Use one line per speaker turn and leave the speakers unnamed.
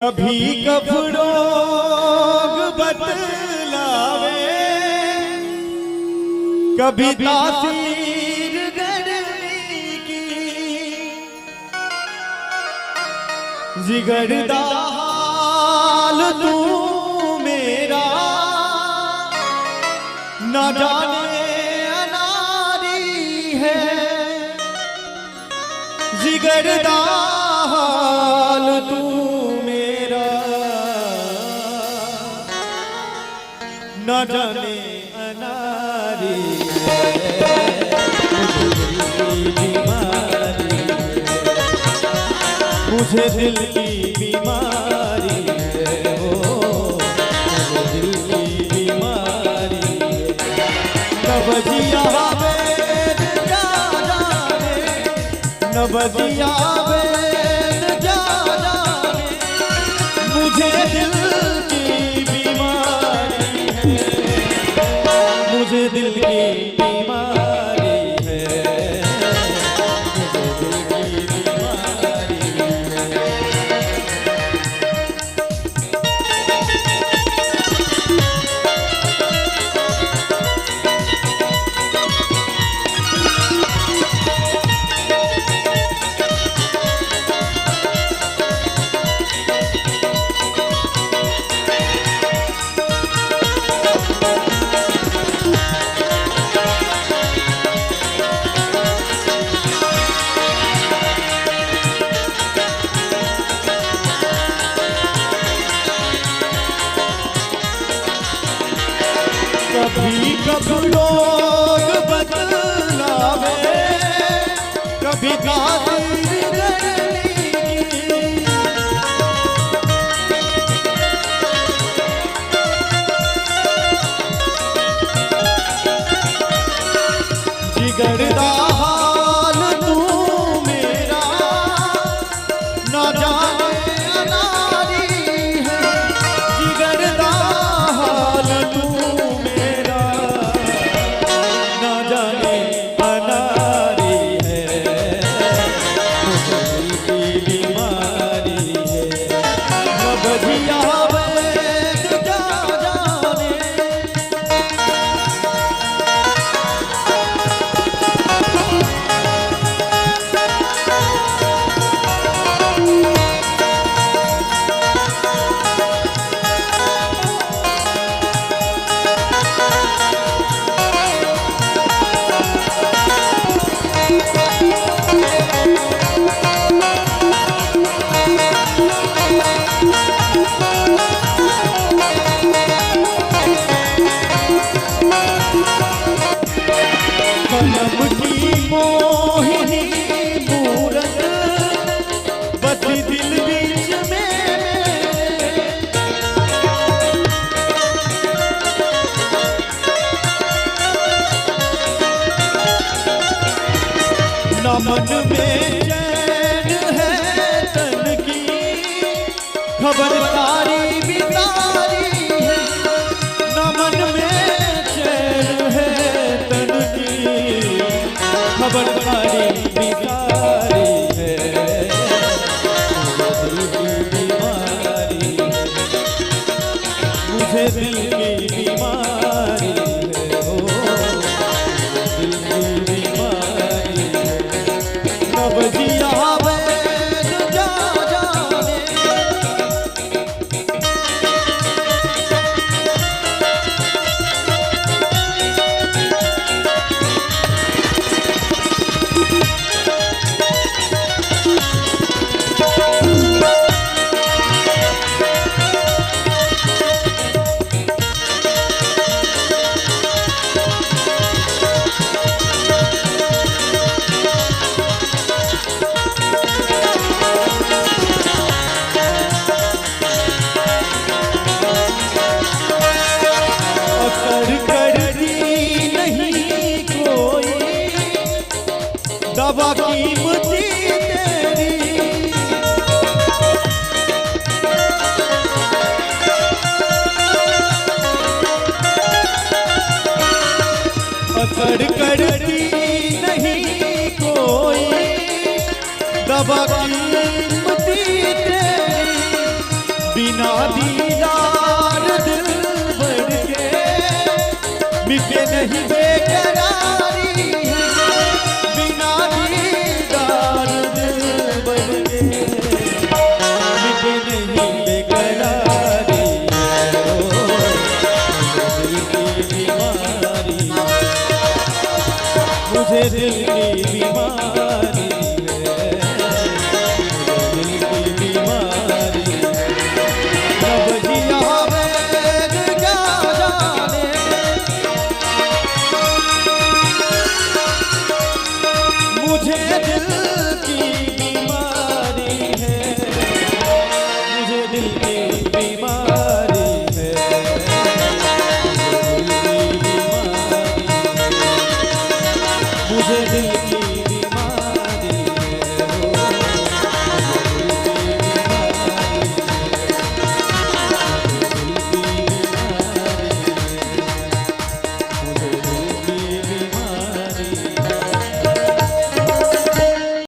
कभी कफरोग बतलावे, कभी तासीर गर्मी की, जिगरदा हाल तू मेरा न जाने अनारी है। जिगरदा हाल तू न जाने अनारी है। मुझे दिल की बीमारी है, मुझे दिल की बीमारी है। नबजिया वेद जा जाने, नबजिया वेद जा जाने, मुझे दिल मुझे दिल की बीमारी है, मुझे दिल की बीमारी कभी कभी लोग बतलावे, कभी तासीर जिगरदा हाल तू मेरा न जाने अनारी है। जिगरदा हाल तू मोहिनी मूरत बसी दिल बीच में, न मन में चैन है तन की, खबरदारी भी तारी है। न मन में चैन है तन की, खबरदारी बीमारी है। मुझे दिल की बीमारी है, दिल की बीमारी है। नबजिया वेद जा जाने, दवा कीमती तेरी, असर करती नहीं कोई दवा कीमती तेरी। बिना दीदार दिल भर के मिटे नहीं बेकरारी है। बिना दीदार दिल भर के मिटे नहीं बेकरारी है। ओ, दिल की बीमारी, मुझे दिल की बीमारी है, मुझे दिल की बीमारी। जब जिया वैद क्या जाने, मुझे दिल की बीमारी है, मुझे दिल की